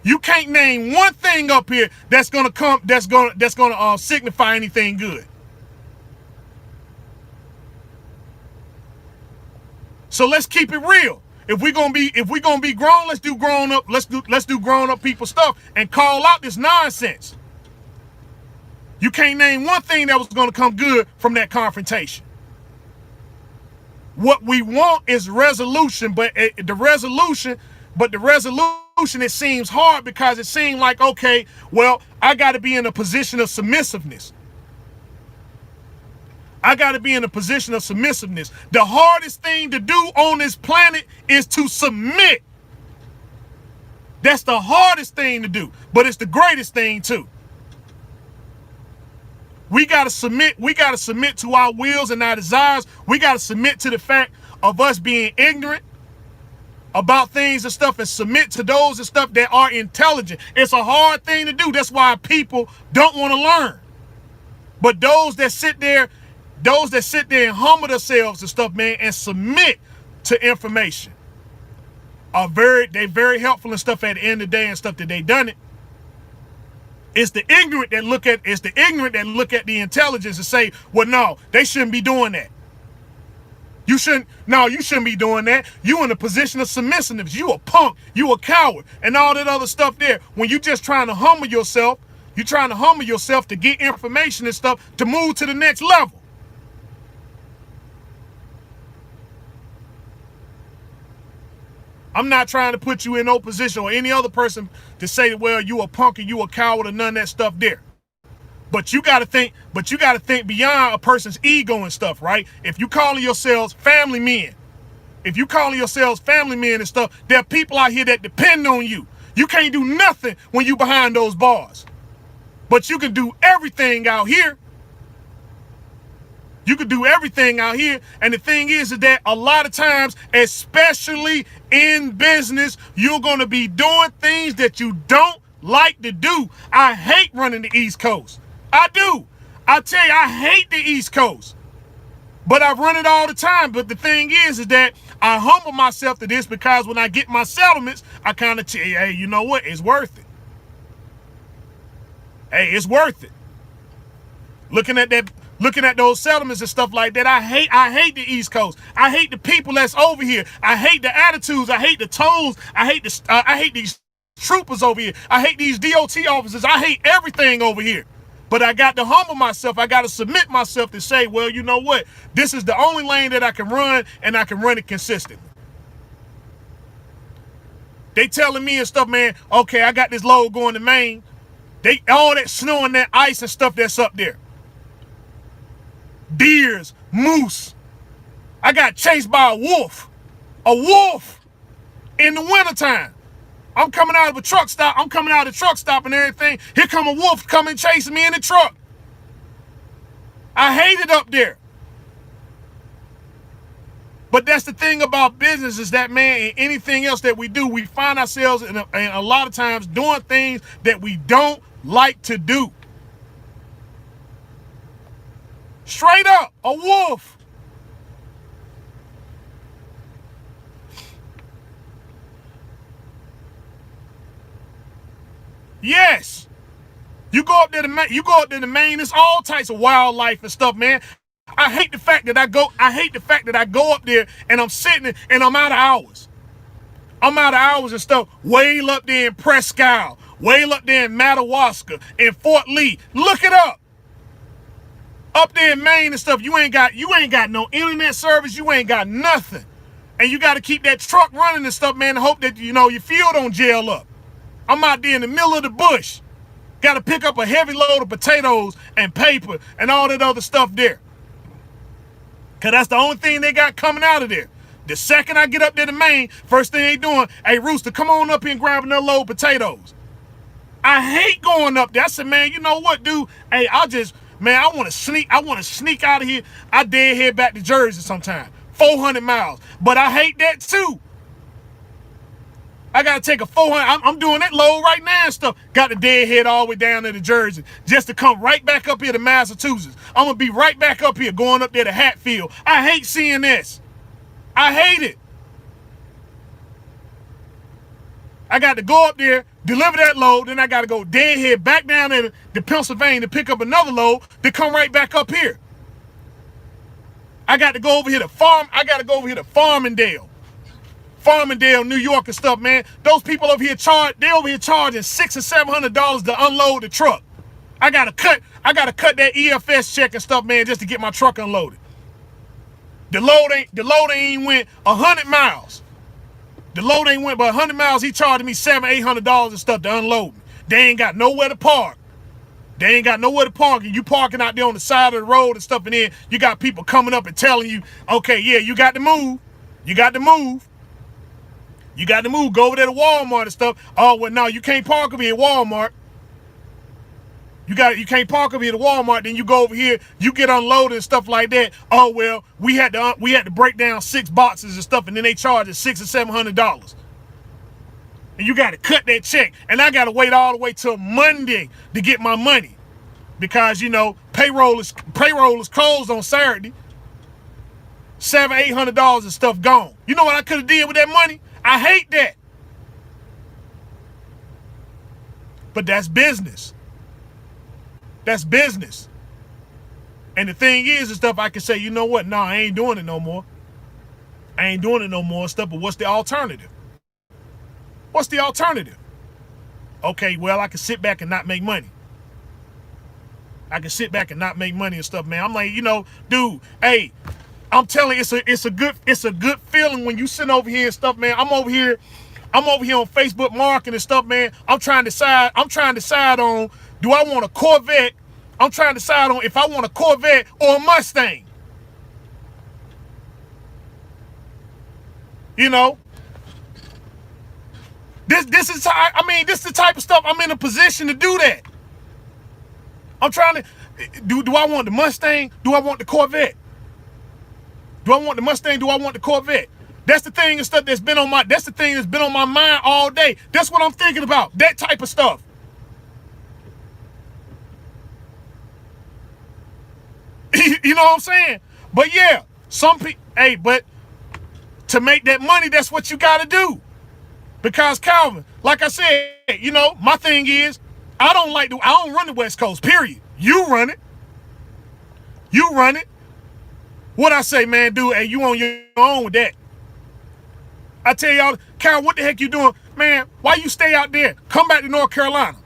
You can't name one thing up here that's gonna signify anything good. So let's keep it real. If we're gonna be grown, let's do grown up. Let's do grown up people stuff and call out this nonsense. You can't name one thing that was gonna come good from that confrontation. What we want is resolution, but the resolution, it seems hard because it seems like, okay, well, I got to be in a position of submissiveness. I got to be in a position of submissiveness. The hardest thing to do on this planet is to submit. That's the hardest thing to do, but it's the greatest thing too. We got to submit. We got to submit to our wills and our desires. We got to submit to the fact of us being ignorant about things and stuff, and submit to those and stuff that are intelligent. It's a hard thing to do. That's why people don't want to learn. But those that sit there and humble themselves and stuff, man, and submit to information they're very helpful and stuff at the end of the day and stuff that they done it. It's the ignorant that look at the intelligence and say, well, no, they shouldn't be doing that. You shouldn't be doing that. You in a position of submissiveness. You a punk, you a coward, and all that other stuff there. When you just trying to humble yourself, you're trying to humble yourself to get information and stuff to move to the next level. I'm not trying to put you in no position or any other person to say, well, you a punk or you a coward or none of that stuff there. But you got to think beyond a person's ego and stuff, right? If you calling yourselves family men, and stuff, there are people out here that depend on you. You can't do nothing when you behind those bars. But you can do everything out here. You can do everything out here. And the thing is that a lot of times, especially in business, you're going to be doing things that you don't like to do. I hate running the East Coast. I do. I tell you, I hate the East Coast. But I run it all the time. But the thing is that I humble myself to this, because when I get my settlements, I kind of tell you, hey, you know what? It's worth it. Hey, it's worth it. Looking at those settlements and stuff like that, I hate the East Coast. I hate the people that's over here. I hate the attitudes. I hate the tones. I hate these troopers over here. I hate these DOT officers. I hate everything over here. But I got to humble myself. I got to submit myself to say, well, you know what? This is the only lane that I can run, and I can run it consistently. They telling me and stuff, man, okay, I got this load going to Maine. All that snow and that ice and stuff that's up there. Deers, moose. I got chased by a wolf in the wintertime. I'm coming out of a truck stop. And everything. Here come a wolf coming chasing me in the truck. I hate it up there. But that's the thing about business, is that, man, and anything else that we do, we find ourselves in a lot of times doing things that we don't like to do. Straight up, a wolf. Yes. You go up there to Maine, there's all types of wildlife and stuff, man. I hate the fact that I go up there and I'm sitting and I'm out of hours. I'm out of hours and stuff way up there in Presque, way up there in Madawaska, in Fort Lee. Look it up. Up there in Maine and stuff, you ain't got no internet service, you ain't got nothing. And you got to keep that truck running and stuff, man, and hope that, your fuel don't gel up. I'm out there in the middle of the bush. Got to pick up a heavy load of potatoes and paper and all that other stuff there. Because that's the only thing they got coming out of there. The second I get up there to Maine, first thing they doing, hey, Rooster, come on up here and grab another load of potatoes. I hate going up there. I said, man, you know what, dude? Hey, I want to sneak out of here. I dare head back to Jersey sometime. 400 miles. But I hate that too. I got to take a 400. I'm doing that load right now and stuff. Got the deadhead all the way down there to Jersey just to come right back up here to Massachusetts. I'm going to be right back up here going up there to Hatfield. I hate seeing this. I hate it. I got to go up there, deliver that load, then I got to go deadhead back down there to Pennsylvania to pick up another load to come right back up here. I got to go over here to Farmingdale. Farmingdale, New York and stuff, man. Those people over here charging $600 or $700 to unload the truck. I gotta cut that EFS check and stuff, man, just to get my truck unloaded. The load ain't went 100 miles. The load ain't went but 100 miles. He charged me $700-800 and stuff to unload me. They ain't got nowhere to park. And you parking out there on the side of the road and stuff, and then you got people coming up and telling you, okay, yeah, you got to move. Go over there to Walmart and stuff. Oh, well, no, you can't park over here at Walmart. You can't park over here at Walmart. Then you go over here, you get unloaded and stuff like that. Oh, well, we had to break down 6 boxes and stuff, and then they charge us $600 or $700. And you got to cut that check. And I got to wait all the way till Monday to get my money. Because, payroll is closed on Saturday. $700-800 and stuff gone. You know what I could have did with that money? I hate that. But that's business. That's business. And the thing is and stuff, I can say, you know what? No, I ain't doing it no more. Stuff, but what's the alternative? Okay, well, I can sit back and not make money. And stuff, man. I'm like, dude, hey, I'm telling you, it's a good feeling when you sit over here and stuff, man. I'm over here on Facebook marketing and stuff, man. I'm trying to decide on, do I want a Corvette? I'm trying to decide on if I want a Corvette or a Mustang. This is the type of stuff I'm in a position to do that. I'm trying to do I want the Mustang? Do I want the Corvette? Do I want the Mustang? Do I want the Corvette? That's the thing and stuff that's been on my mind all day. That's what I'm thinking about. That type of stuff. You know what I'm saying? But yeah, some people, but to make that money, that's what you got to do. Because Calvin, like I said, my thing is, I don't run the West Coast, period. You run it. What I say, man, dude, hey, you on your own with that. I tell y'all, Cal, what the heck you doing? Man, why you stay out there? Come back to North Carolina.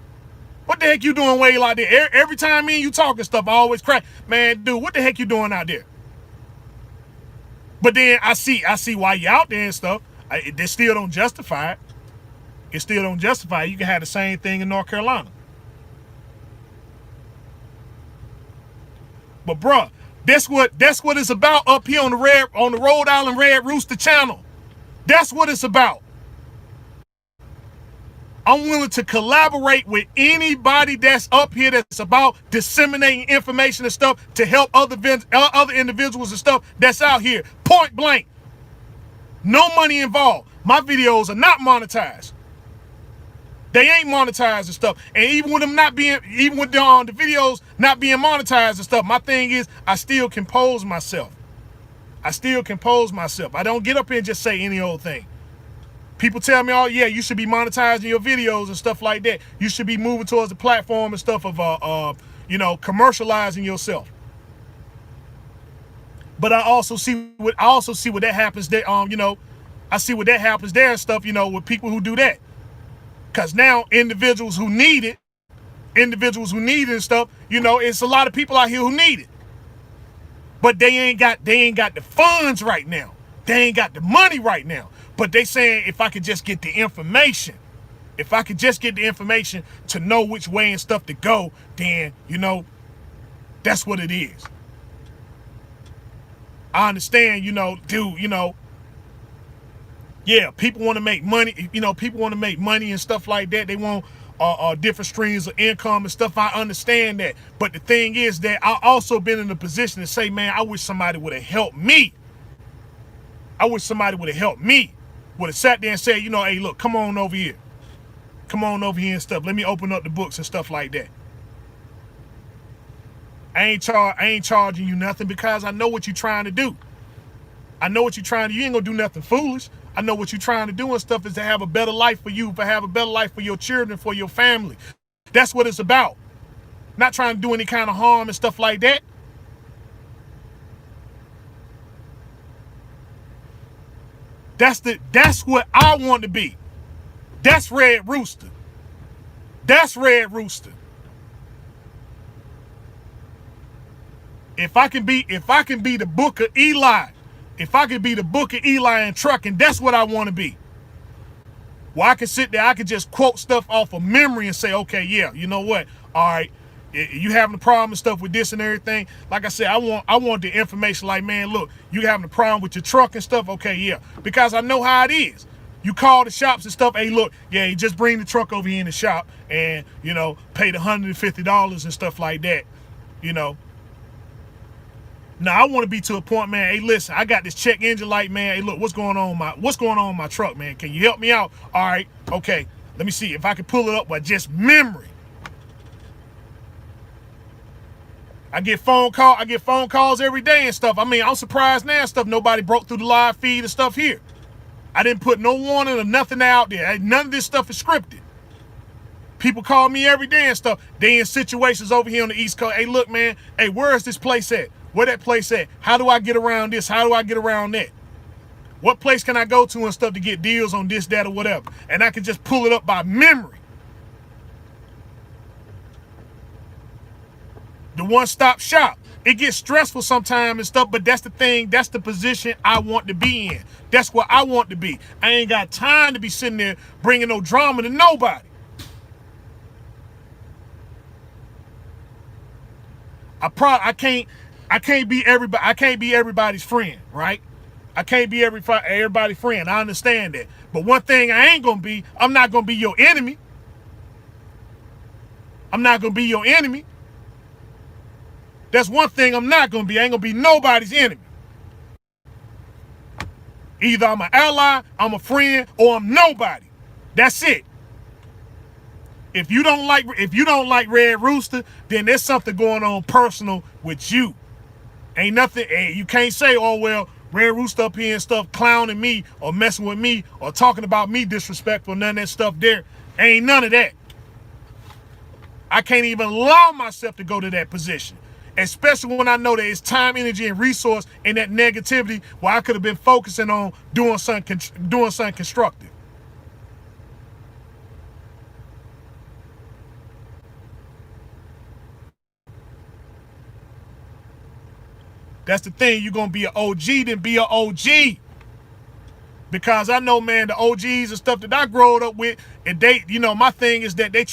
What the heck you doing way out there? Every time me and you talking stuff, I always crack. Man, dude, what the heck you doing out there? But then I see why you out there and stuff. They still don't justify it. It still don't justify it. You can have the same thing in North Carolina. But bruh, that's what it's about up here on the Rhode Island Red Rooster channel. That's what it's about. I'm willing to collaborate with anybody that's up here that's about disseminating information and stuff to help other individuals and stuff that's out here. Point blank. No money involved. My videos are not monetized. They ain't monetized and stuff. And even with the videos not being monetized and stuff, my thing is I still compose myself. I don't get up here and just say any old thing. People tell me, oh yeah, you should be monetizing your videos and stuff like that. You should be moving towards the platform and stuff of commercializing yourself. But I also see what that happens there. I see what that happens there and stuff. With people who do that, because now individuals who need it and stuff. It's a lot of people out here who need it, but they ain't got the funds right now. They ain't got the money right now. But they saying if I could just get the information, to know which way and stuff to go, then that's what it is. I understand, yeah, people want to make money, people want to make money and stuff like that. They want different streams of income and stuff. I understand that. But the thing is that I also been in a position to say, man, I wish somebody would have helped me. Would have sat there and said, hey, look, come on over here and stuff. Let me open up the books and stuff like that. I ain't charging you nothing because I know what you're trying to do. You ain't gonna do nothing foolish. I know what you're trying to do and stuff is to have a better life for you, to have a better life for your children, for your family. That's what it's about. Not trying to do any kind of harm and stuff like that. That's what I want to be. That's Red Rooster. If I can be the book of Eli, in trucking, that's what I want to be. Well, I can sit there, I can just quote stuff off of memory and say, okay, yeah, you know what? All right, you having a problem and stuff with this and everything. Like I said, I want the information like, man, look, you having a problem with your truck and stuff? Okay, yeah. Because I know how it is. You call the shops and stuff, hey, look, yeah, you just bring the truck over here in the shop and, pay the $150 and stuff like that, Now I want to be to a point, man. Hey, listen, I got this check engine light, man. Hey, look, what's going on with my truck, man? Can you help me out? All right, okay. Let me see if I can pull it up by just memory. I get phone calls every day and stuff. I mean, I'm surprised now and stuff. Nobody broke through the live feed and stuff here. I didn't put no warning or nothing out there. None of this stuff is scripted. People call me every day and stuff. They in situations over here on the East Coast. Hey, look, man. Hey, where is this place at? Where that place at? How do I get around this? How do I get around that? What place can I go to and stuff to get deals on this, that, or whatever? And I can just pull it up by memory. The one-stop shop. It gets stressful sometimes and stuff, but that's the thing. That's the position I want to be in. That's what I want to be. I ain't got time to be sitting there bringing no drama to nobody. I can't be everybody's friend, right? I can't be everybody's friend. I understand that. But one thing I ain't gonna be, I'm not gonna be your enemy. That's one thing I'm not gonna be. I ain't gonna be nobody's enemy. Either I'm an ally, I'm a friend, or I'm nobody. That's it. If you don't like Red Rooster, then there's something going on personal with you. Ain't nothing. You can't say, oh well, Red Rooster up here and stuff clowning me or messing with me or talking about me disrespectful. None of that stuff there. Ain't none of that. I can't even allow myself to go to that position, especially when I know that it's time, energy, and resource in that negativity where I could have been focusing on doing something constructive. That's the thing. You're going to be an OG, then be an OG. Because I know, man, the OGs and stuff that I growed up with, and they, my thing is that they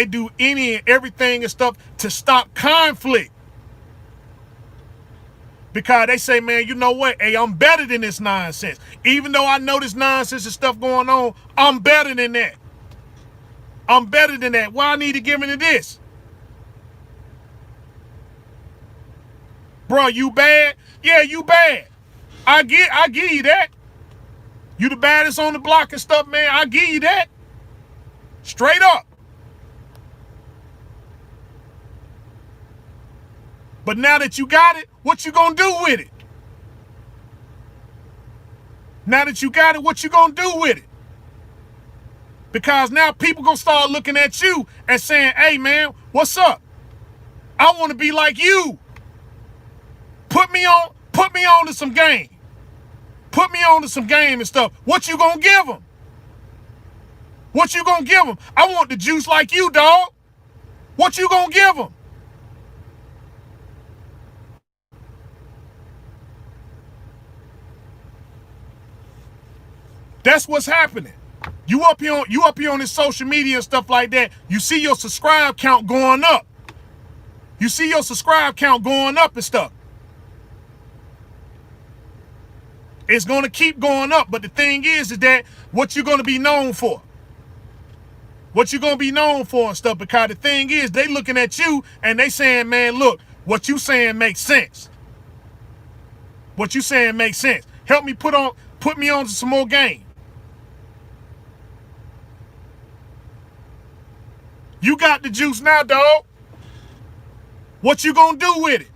do any and everything and stuff to stop conflict. Because they say, man, you know what? Hey, I'm better than this nonsense. Even though I know this nonsense and stuff going on, I'm better than that. Why I need to give into this? Bro, you bad? Yeah, you bad. I give you that. You the baddest on the block and stuff, man. I give you that. Straight up. But now that you got it, what you gonna do with it? Now that you got it, what you gonna do with it? Because now people gonna start looking at you and saying, hey man, what's up? I want to be like you. Put me on to some game. Put me on to some game and stuff. What you gonna give them? What you gonna give them? I want the juice like you, dog. What you gonna give them? That's what's happening. You up here on this social media and stuff like that. You see your subscribe count going up. You see your subscribe count going up and stuff. It's going to keep going up. But the thing is that what you're going to be known for. What you're going to be known for and stuff. Because the thing is, they looking at you and they saying, man, look, what you saying makes sense. What you saying makes sense. Help me put me on to some more game. You got the juice now, dog. What you gonna do with it?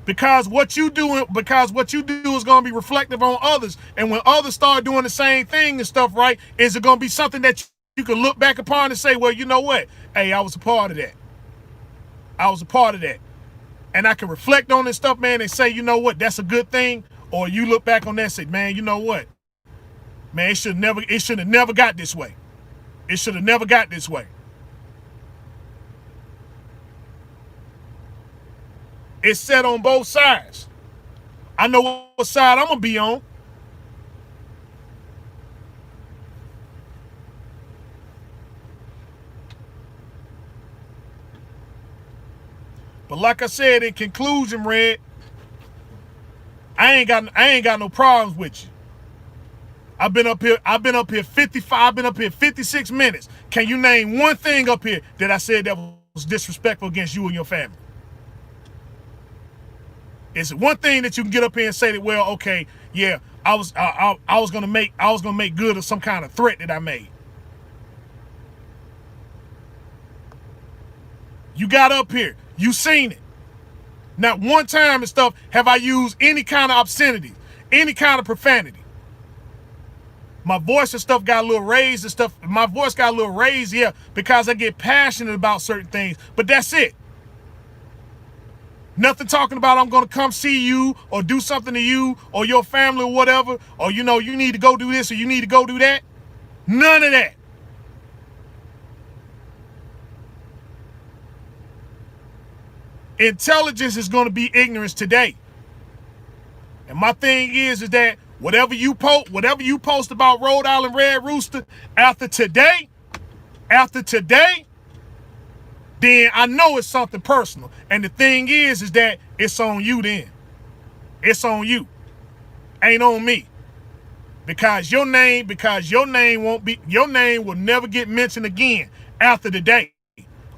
Because what you do is gonna be reflective on others. And when others start doing the same thing and stuff, right, is it gonna be something that you can look back upon and say, well, you know what? Hey, I was a part of that. I was a part of that. And I can reflect on this stuff, man, and say, you know what, that's a good thing. Or you look back on that and say, man, you know what? Man, it should have never got this way. It should have never got this way. It's set on both sides. I know what side I'm gonna be on. But like I said, in conclusion, Red, I ain't got no problems with you. I've been up here 56 minutes. Can you name one thing up here that I said that was disrespectful against you and your family? It's one thing that you can get up here and say that, well, okay, yeah, I was gonna make good of some kind of threat that I made. You got up here, you seen it. Not one time and stuff have I used any kind of obscenity, any kind of profanity. My voice and stuff got a little raised and stuff. My voice got a little raised, yeah, because I get passionate about certain things. But that's it. Nothing talking about I'm going to come see you or do something to you or your family or whatever. Or, you know, you need to go do this or you need to go do that. None of that. Intelligence is going to be ignorance today. And my thing is that whatever you post about Rhode Island Red Rooster after today, then I know it's something personal. And the thing is that it's on you then. It's on you. Ain't on me. Because your name will never get mentioned again after today.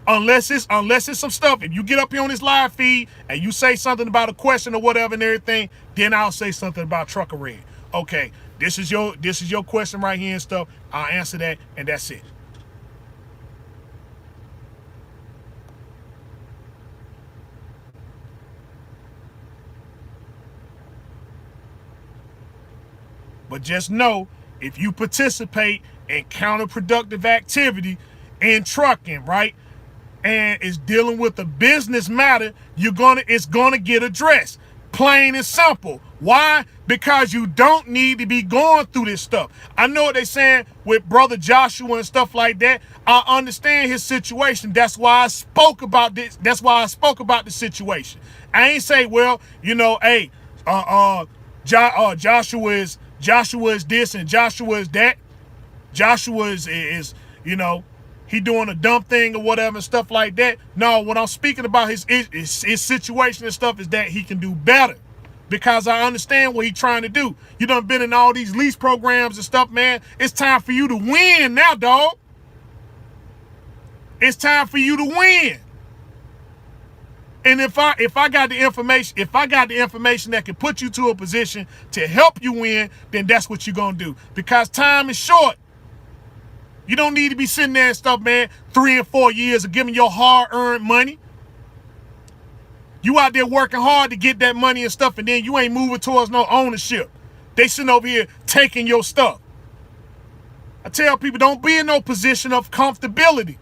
Unless it's some stuff. If you get up here on this live feed and you say something about a question or whatever and everything, then I'll say something about Trucker Red. Okay, this is your question right here and stuff. I'll answer that, and that's it. But just know, if you participate in counterproductive activity in trucking, right, and it's dealing with a business matter, it's gonna get addressed. Plain and simple. Why? Because you don't need to be going through this stuff. I know what they're saying with Brother Joshua and stuff like that. I understand his situation. That's why I spoke about this. That's why I spoke about the situation. I ain't say, well, you know, hey, Joshua is this and Joshua is that. Joshua is you know, he doing a dumb thing or whatever and stuff like that. No, what I'm speaking about his situation and stuff is that he can do better. Because I understand what he's trying to do. You done been in all these lease programs and stuff, man. It's time for you to win now, dog. It's time for you to win. And if I got the information that can put you to a position to help you win, then that's what you're gonna do. Because time is short. You don't need to be sitting there and stuff, man, 3 and 4 years of giving your hard-earned money. You out there working hard to get that money and stuff, and then you ain't moving towards no ownership. They sitting over here taking your stuff. I tell people, don't be in no position of comfortability.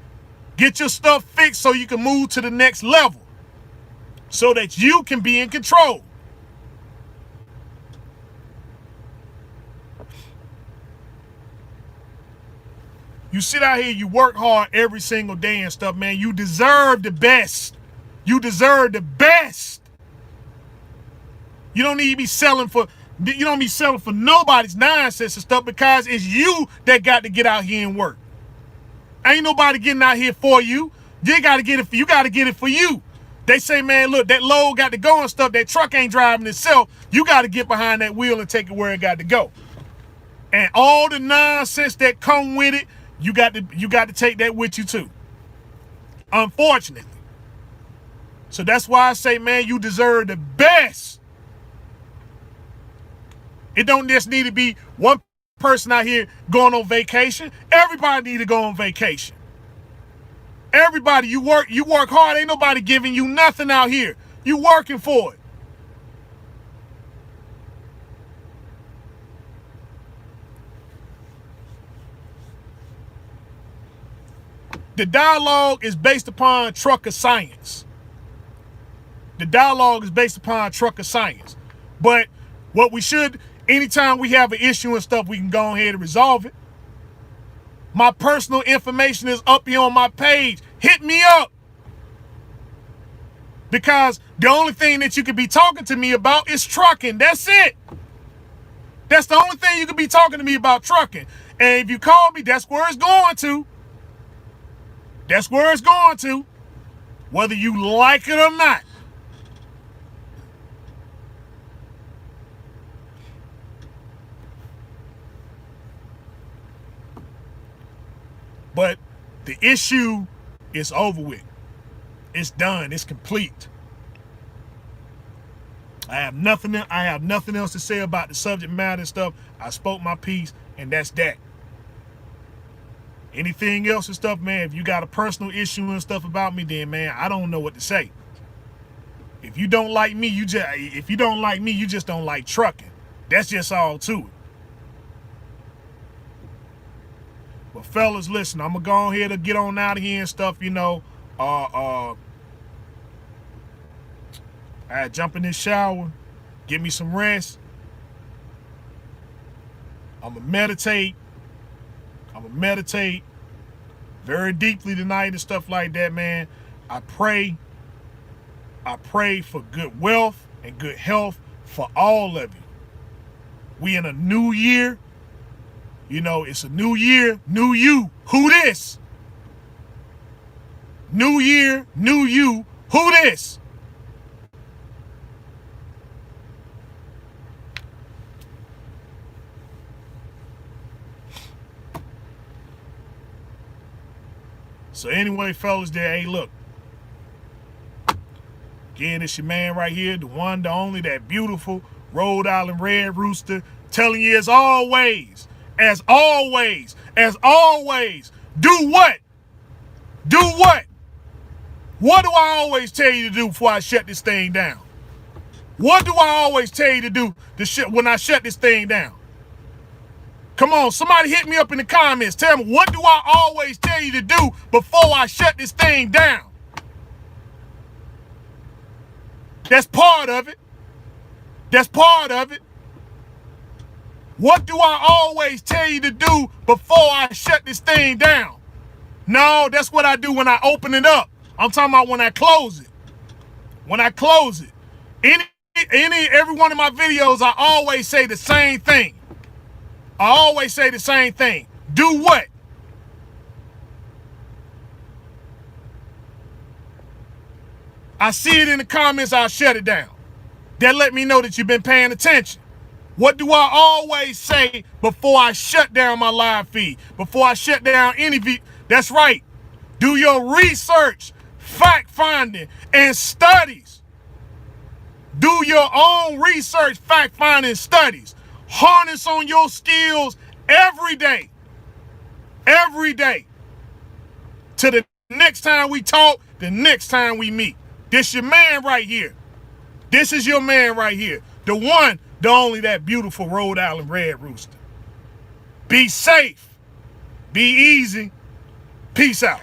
Get your stuff fixed so you can move to the next level, so that you can be in control. You sit out here, you work hard every single day and stuff, man. You deserve the best. You deserve the best. You don't need to be selling for, you don't be selling for nobody's nonsense and stuff, because it's you that got to get out here and work. Ain't nobody getting out here for you. You got to get it for you. Got to get it for you. They say, man, look, that load got to go and stuff. That truck ain't driving itself. You got to get behind that wheel and take it where it got to go. And all the nonsense that come with it, you got to take that with you too. Unfortunately. So that's why I say, man, you deserve the best. It don't just need to be one person out here going on vacation. Everybody need to go on vacation. Everybody, you work hard. Ain't nobody giving you nothing out here. You working for it. The dialogue is based upon trucker science. The dialogue is based upon trucker science. But what we should, anytime we have an issue and stuff, we can go ahead and resolve it. My personal information is up here on my page. Hit me up. Because the only thing that you could be talking to me about is trucking. That's it. That's the only thing you could be talking to me about, trucking. And if you call me, that's where it's going to. That's where it's going to, whether you like it or not. But the issue is over with. It's done. It's complete. I have nothing else to say about the subject matter and stuff. I spoke my piece, and that's that. Anything else and stuff, man, if you got a personal issue and stuff about me, then, man, I don't know what to say. If you don't like me, you just don't like trucking. That's just all to it. But fellas, listen, I'm gonna go ahead and get on out of here and stuff, you know. I jump in this shower, get me some rest. I'm gonna meditate very deeply tonight and stuff like that, man. I pray for good wealth and good health for all of you. We in a new year. You know, it's a new year, new you. Who this? New year, new you. Who this? So anyway, fellas, there, hey, look. Again, it's your man right here, the one, the only, that beautiful Rhode Island Red Rooster, telling you as always, do what? Do what? What do I always tell you to do before I shut this thing down? What do I always tell you to do when I shut this thing down? Come on, somebody hit me up in the comments. Tell me, what do I always tell you to do before I shut this thing down? That's part of it. That's part of it. What do I always tell you to do before I shut this thing down? No, that's what I do when I open it up. I'm talking about when I close it. When I close it. Every one of my videos, I always say the same thing. I always say the same thing. Do what? I see it in the comments, I'll shut it down. That let me know that you've been paying attention. What do I always say before I shut down my live feed? Before I shut down any video? That's right. Do your research, fact finding, and studies. Do your own research, fact finding, studies. Harness on your skills every day. Every day. To the next time we talk, the next time we meet. This your man right here. This is your man right here. The one, the only that beautiful Rhode Island red rooster. Be safe. Be easy. Peace out.